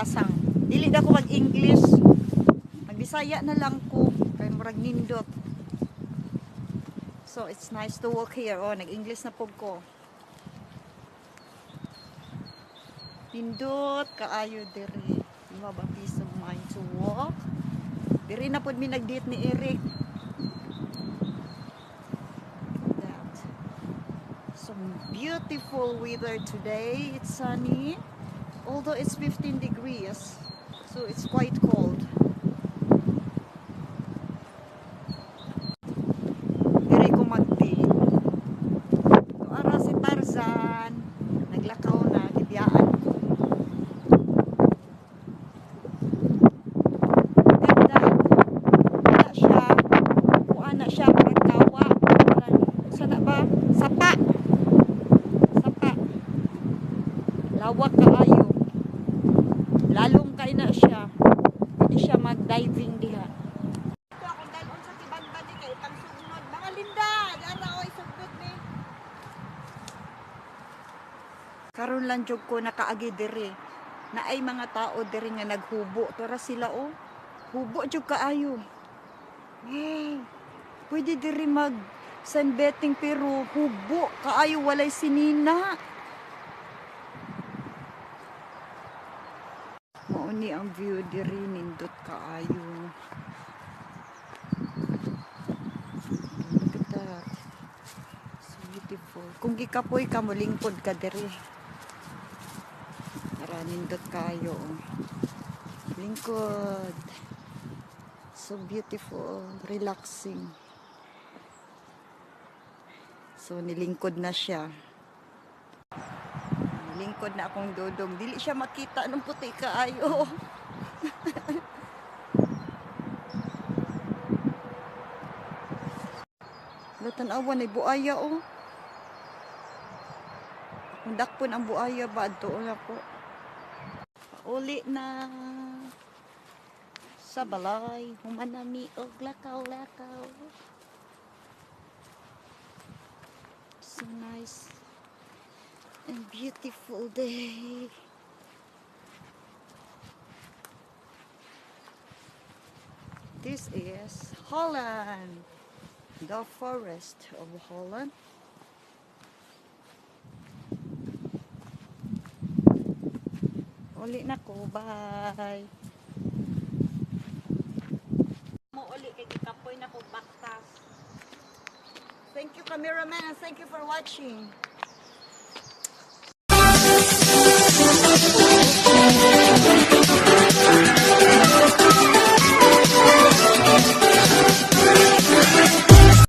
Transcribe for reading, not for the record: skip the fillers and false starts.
pasang. Dili na ko mag-English. Mag-Bisaya na lang ko. Kaya murag nindot. So, it's nice to walk here. Oh, nag-English na po ko. Nindot, kaayo diri. You have a peace of mind to walk. Diri na po mi nag-date ni Eric. That. Some beautiful weather today. It's sunny. Although it's 15 degrees. So, it's quite cold. Diri ko mag-date. Tuara si Tarzan. Naglakaw na. Gibiyaan ko. Ganda. Wala siya. Kuha na siya. Nagkawa. Sana ba? Sapa. Sapa. Lawak kaayo. Lalong kay na siya. Pwede siya mag-diving diha. Ito akong dalon sa tibanda ni kay itang sugnod. Mga linda! Dara oy sugnod ni. Karon lang jud ko nakaagi diri. Na ay mga tao diri nga naghubo. Tara sila oh. Hubo jud kaayo. Wow. Pwede diri mag sunbathing pero hubo kaayo walay sinina. Mauni ang view diri nindot kaayo. Look at that. So beautiful. Kung gikapoy ka mo lingkod ka diri. Tara nindot kaayo. Lingkod. So beautiful, relaxing. So nilingkod na siya. Lingkod na akong dodong. Dili siya makita ng puti kaayo. Tanawan ay buaya oh. Kung dakpon ang buaya ba doon ako. Uli na sa balay. Humanami og lakaw-lakaw. So nice. And beautiful day. This is Holland, the forest of Holland. Uli na ko, bye. Mo uli kay gikapoy na ko baktas. Thank you cameraman and thank you for watching.